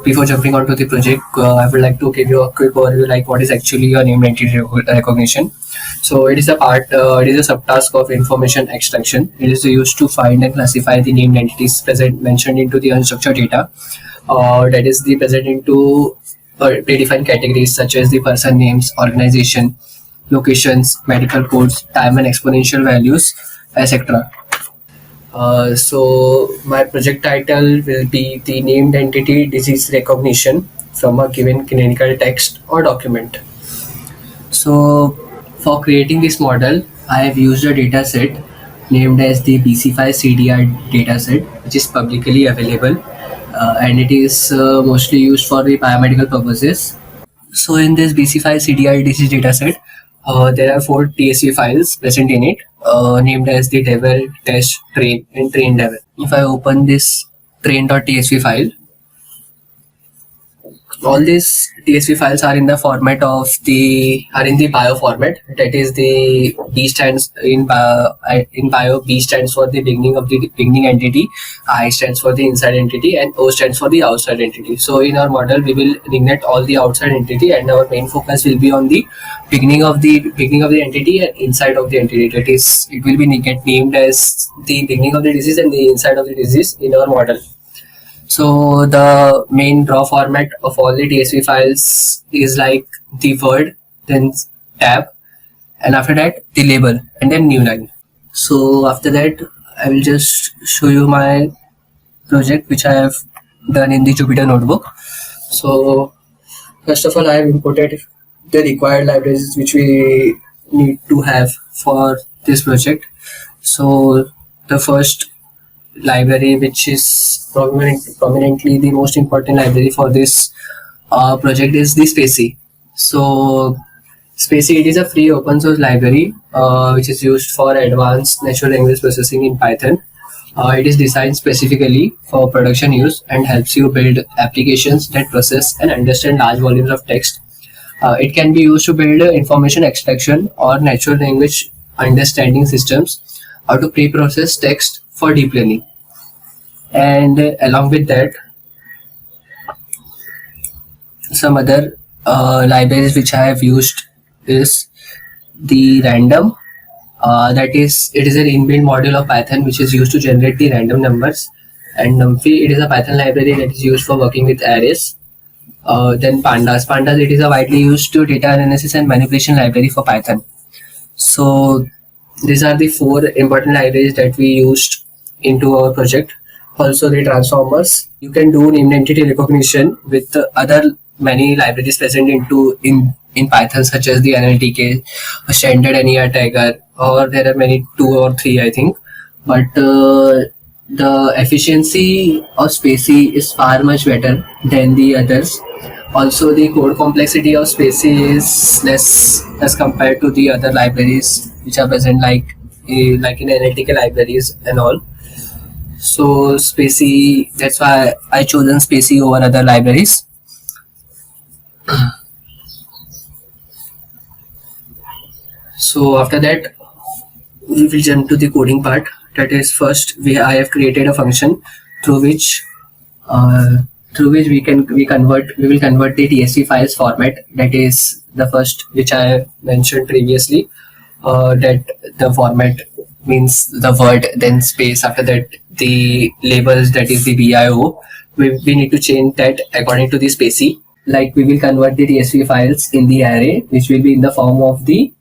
before jumping onto the project, I would like to give you a quick overview, like what is actually a named entity recognition. So, it is a subtask of information extraction. It is used to find and classify the named entities present mentioned into the unstructured data. That is the present into predefined categories such as the person names, organization, locations, medical codes, time and exponential values, etc. So my project title will be the named entity disease recognition from a given clinical text or document. So for creating this model, I have used a data set named as the BC5 CDR dataset, which is publicly available, and it is mostly used for the biomedical purposes. So in this BC5 CDR disease dataset, there are 4 TSV files present in it, named as the devel, test, train, and train devel. If I open this train.tsv file, all these TSV files are in the format of the bio format. That is the B stands in bio. B stands for the beginning of the beginning entity, I stands for the inside entity, and O stands for the outside entity. So in our model, we will ignite all the outside entity, and our main focus will be on the beginning of the entity and inside of the entity. That is, it will be get named as the beginning of the disease and the inside of the disease in our model. So the main raw format of all the TSV files is like the word, then tab, and after that the label, and then new line. So after that, I will just show you my project which I have done in the Jupyter notebook. So first of all, I have imported the required libraries which we need to have for this project. So the first library, which is prominently the most important library for this project, is the Spacey. So Spacey, it is a free open source library which is used for advanced natural language processing in Python. It is designed specifically for production use and helps you build applications that process and understand large volumes of text. It can be used to build information extraction or natural language understanding systems, how to pre-process text for deep learning. And along with that, some other libraries which I have used is the random. That is, it is an inbuilt module of Python which is used to generate the random numbers. And NumPy, it is a Python library that is used for working with arrays. Then Pandas, it is a widely used to data analysis and manipulation library for Python. So these are the 4 important libraries that we used into our project. Also the transformers. You can do named entity recognition with other many libraries present in Python, such as the NLTK, standard NER tagger, or there are many 2 or 3 I think. But the efficiency of Spacey is far much better than the others. Also, the code complexity of Spacey is less as compared to the other libraries which are present, like in analytical libraries and all. So Spacey, that's why I chosen Spacey over other libraries. So after that, we will jump to the coding part. That is, first I have created a function through which we will convert the TSV files format. That is the first which I mentioned previously. That the format means the word, then space, after that the labels, that is the BIO. We need to change that according to the Spacey. Like, we will convert the TSV files in the array, which will be in the form of the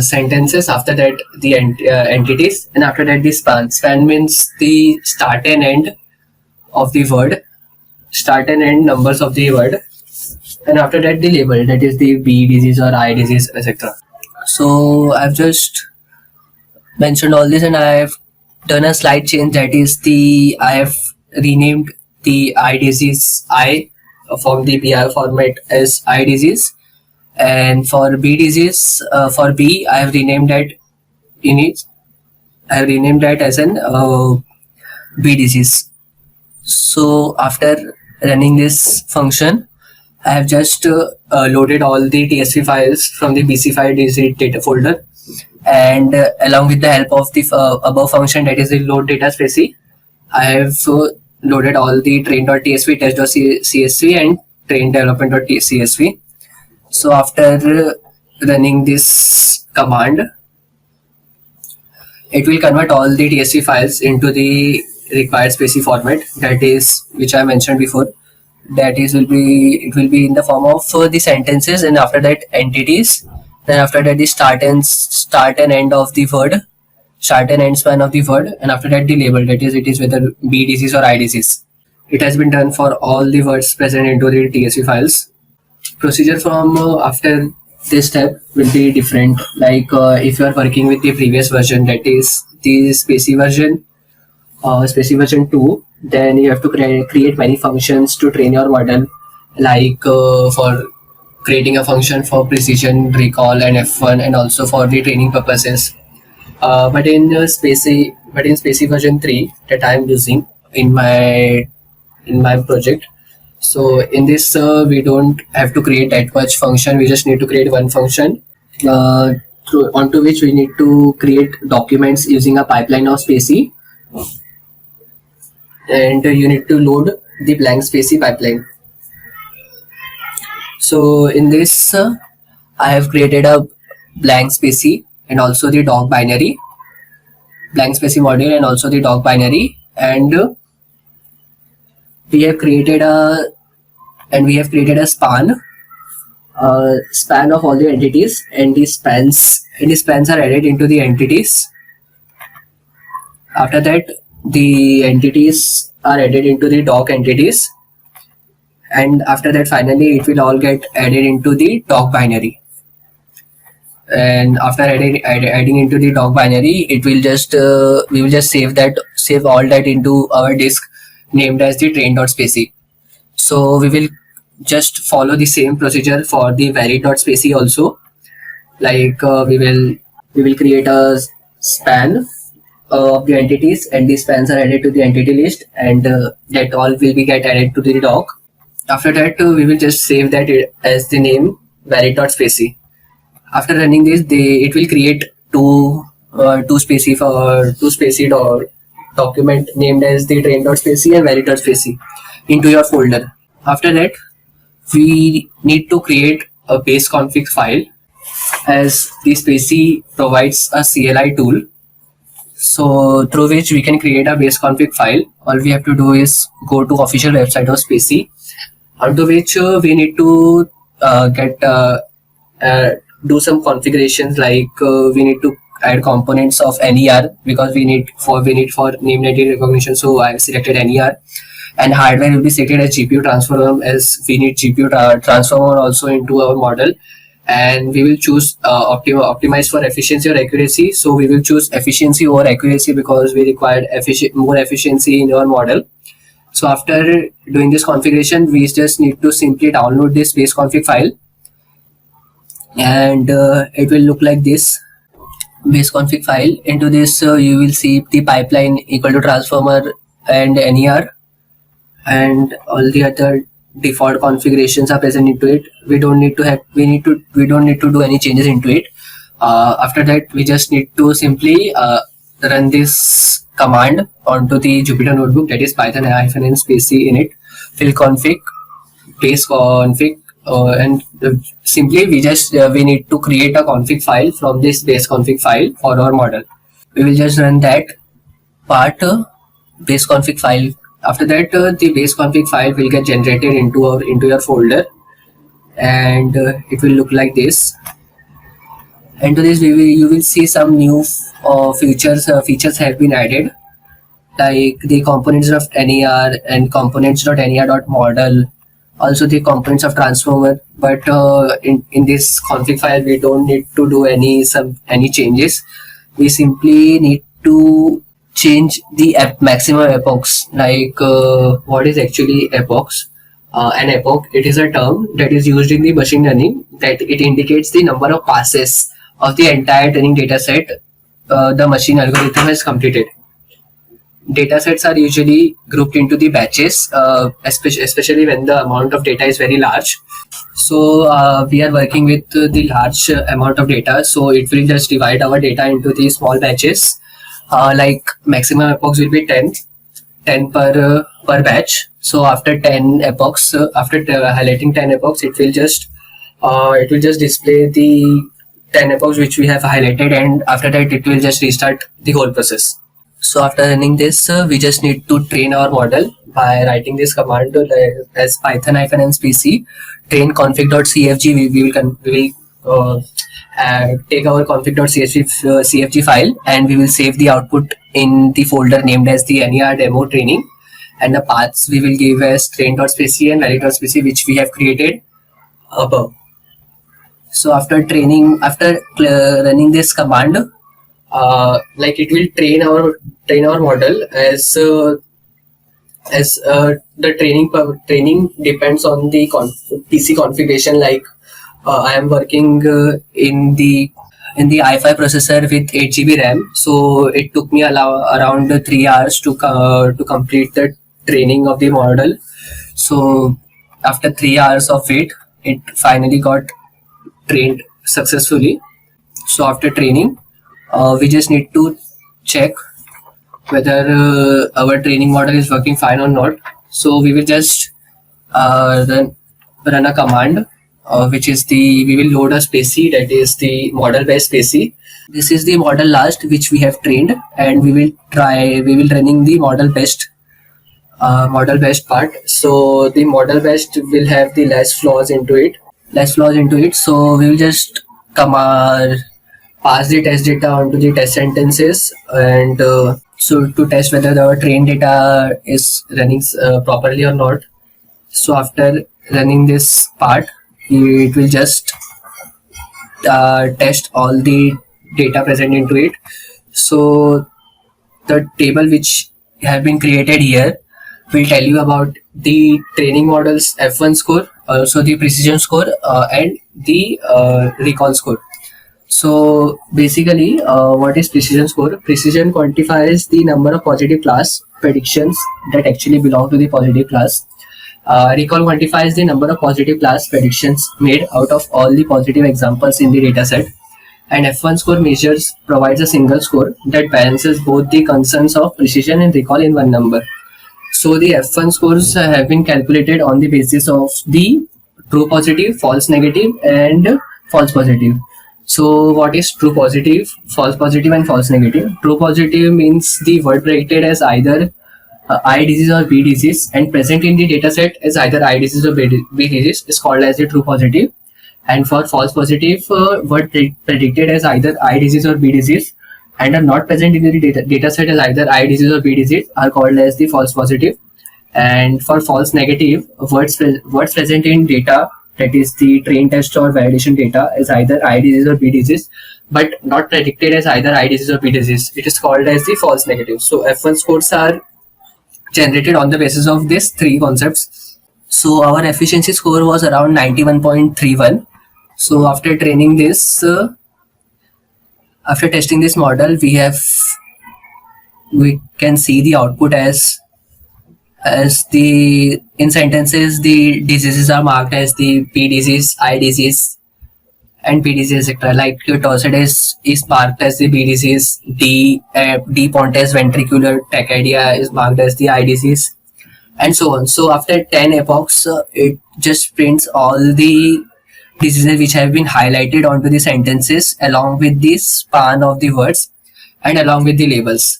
sentences, after that the entities, and after that the span means the start and end of the word, start and end numbers of the word, and after that the label, that is the B disease or I disease, etc. So I've just mentioned all this, and I have done a slight change. That is, I have renamed the I disease I from the BI format as I disease, and for B disease, for B, I have renamed that as an B disease. So after running this function, I have just loaded all the TSV files from the BC file data folder, and along with the help of the above function, that is the load data spacey, I have loaded all the train.tsv, test.csv, and train development.csv. So after running this command, it will convert all the TSV files into the required spacey format, that is, which I mentioned before. That is, it will be in the form of the sentences, and after that entities, then after that the start and end of the word, start and end span of the word, and after that the label, that is, it is whether BDCs or IDCs. It has been done for all the words present into the TSV files. Procedure from after this step will be different. Like if you are working with the previous version, that is the spacey version 2, then you have to create many functions to train your model, like for creating a function for precision, recall, and F1, and also for the training purposes. But in spacey version 3 that I am using in my project, so in this we don't have to create that much function. We just need to create one function onto which we need to create documents using a pipeline of spacey, and you need to load the blank spacey pipeline. So in this I have created a blank spacey and also the doc binary, blank spacey module and also the doc binary, and we have created a span of all the entities, and the spans are added into the entities. After that, the entities are added into the doc entities, and after that finally it will all get added into the doc binary. And after adding into the doc binary, it will just we will just save all that into our disk named as the train.spacey. So we will just follow the same procedure for the valid.spacey also. Like we will create a span of the entities, and these spans are added to the entity list, and that all will be get added to the doc. After that we will just save that as the name valid.spacey. After running this, it will create two spacey document named as the train.spacey and valid.spacey into your folder. After that, we need to create a base config file, as the spacey provides a CLI tool, so through which we can create a base config file. All we have to do is go to official website of spacey, onto which we need to do some configurations, like we need to add components of NER, because we need for name entity recognition. So I have selected NER, and hardware will be selected as GPU transformer, as we need GPU transformer also into our model. And we will choose optimize for efficiency or accuracy. So we will choose efficiency over accuracy, because we required more efficiency in our model. So after doing this configuration, we just need to simply download this base config file, and it will look like this base config file. Into this you will see the pipeline equal to transformer and NER, and all the other default configurations are present into it. We don't need to do any changes into it. After that, we just need to simply run this command onto the Jupyter notebook, that is python -n spacey init fill config base config, and simply we need to create a config file from this base config file for our model. We will just run that part base config file. After that, the base config file will get generated into your folder, and it will look like this. Into this, you will see some new features have been added, like the components of NER and components.ner.model, also the components of transformer. But in this config file, we don't need to do any changes. We simply need to change the maximum epochs. Like what is actually epochs? An epoch, it is a term that is used in the machine learning, that it indicates the number of passes of the entire training data set the machine algorithm has completed. data sets are usually grouped into the batches, especially when the amount of data is very large. So we are working with the large amount of data, so it will just divide our data into the small batches. Like maximum epochs will be 10 per batch. So after 10 epochs, after highlighting 10 epochs, it will just display the 10 epochs which we have highlighted, and after that it will just restart the whole process. So after running this, we just need to train our model by writing this command as python-npc train config.cfg. We will take our config.cfg file, and we will save the output in the folder named as the NER demo training, and the paths we will give as train.specie and valid.specie, which we have created above. So after running this command, like it will train our model as the training depends on the PC configuration. Like I am working in the i5 processor with 8 GB RAM, so it took me around 3 hours to complete the training of the model. So after 3 hours of it finally got trained successfully. So after training, we just need to check whether our training model is working fine or not. So we will just run a command, which is we will load a specie, that is the model based specie. This is the model last which we have trained, and we will running the model best part. So the model best will have the less flaws into it. So we will just pass the test data onto the test sentences, and so to test whether our train data is running properly or not. So after running this part, it will just test all the data present into it. So the table which have been created here will tell you about the training model's F1 score, also the precision score, and the recall score. So basically, what is precision score? Precision quantifies the number of positive class predictions that actually belong to the positive class. Recall quantifies the number of positive class predictions made out of all the positive examples in the dataset. And F1 score provides a single score that balances both the concerns of precision and recall in one number. So the F1 scores have been calculated on the basis of the true positive, false negative, and false positive. So what is true positive, false positive, and false negative? True positive means the word predicted as either I disease or B disease and present in the dataset as either I disease or B disease is called as the true positive. And for false positive, word predicted as either I disease or B disease and are not present in the dataset as either I disease or B disease are called as the false positive. And for false negative, words present in data, that is the train test or validation data, is either I disease or B disease, but not predicted as either I disease or B disease. It is called as the false negative. So F1 scores are generated on the basis of these three concepts. So our efficiency score was around 91.31. So after training this, after testing this model, we can see the output as the in sentences the diseases are marked as the P disease, I disease, and B disease, etc. Like Torsades is marked as the B disease, D Pontes ventricular tachycardia is marked as the I disease, and so on. So after 10 epochs, it just prints all the diseases which have been highlighted onto the sentences along with the span of the words and along with the labels.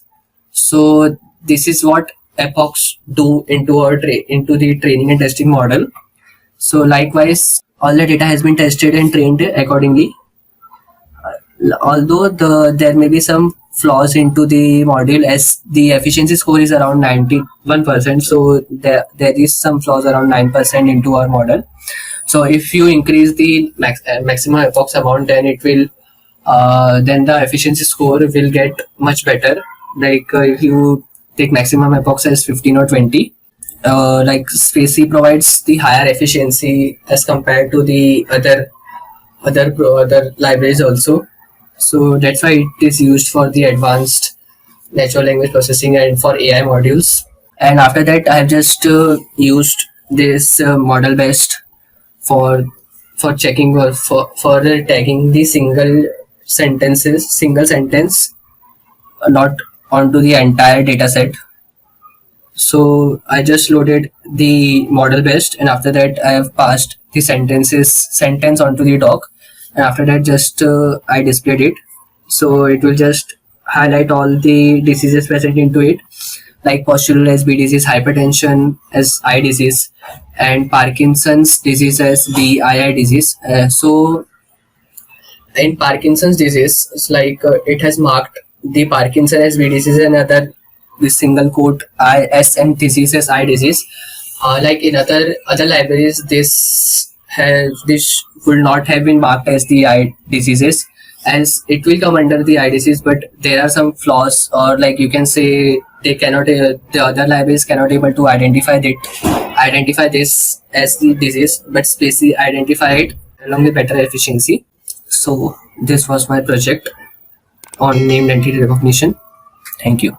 So this is what epochs do into the training and testing model. So likewise, all the data has been tested and trained accordingly. Although there may be some flaws into the module, as the efficiency score is around 91%, so there is some flaws around 9% into our model. So if you increase the maximum epochs amount, then it will then the efficiency score will get much better. Like if you take maximum epochs as 15 or 20, like specie provides the higher efficiency as compared to the other libraries also. So that's why it is used for the advanced natural language processing and for AI modules. And after that, I have just used this model based for checking or for tagging the single sentence, not onto the entire data set. So I just loaded the model based, and after that I have passed the sentence onto the doc, and after that just I displayed it. So it will just highlight all the diseases present into it, like postural as B disease, hypertension as I disease, and Parkinson's disease as BII disease. So in Parkinson's disease, it's like it has marked the Parkinson as B disease and other the single quote ISM disease as I disease. Like in other libraries, this would not have been marked as the I diseases, as it will come under the I disease, but there are some flaws, or like you can say they cannot the other libraries cannot able to identify this as the disease, but specifically identify it along with better efficiency. So this was my project on named entity recognition. Thank you.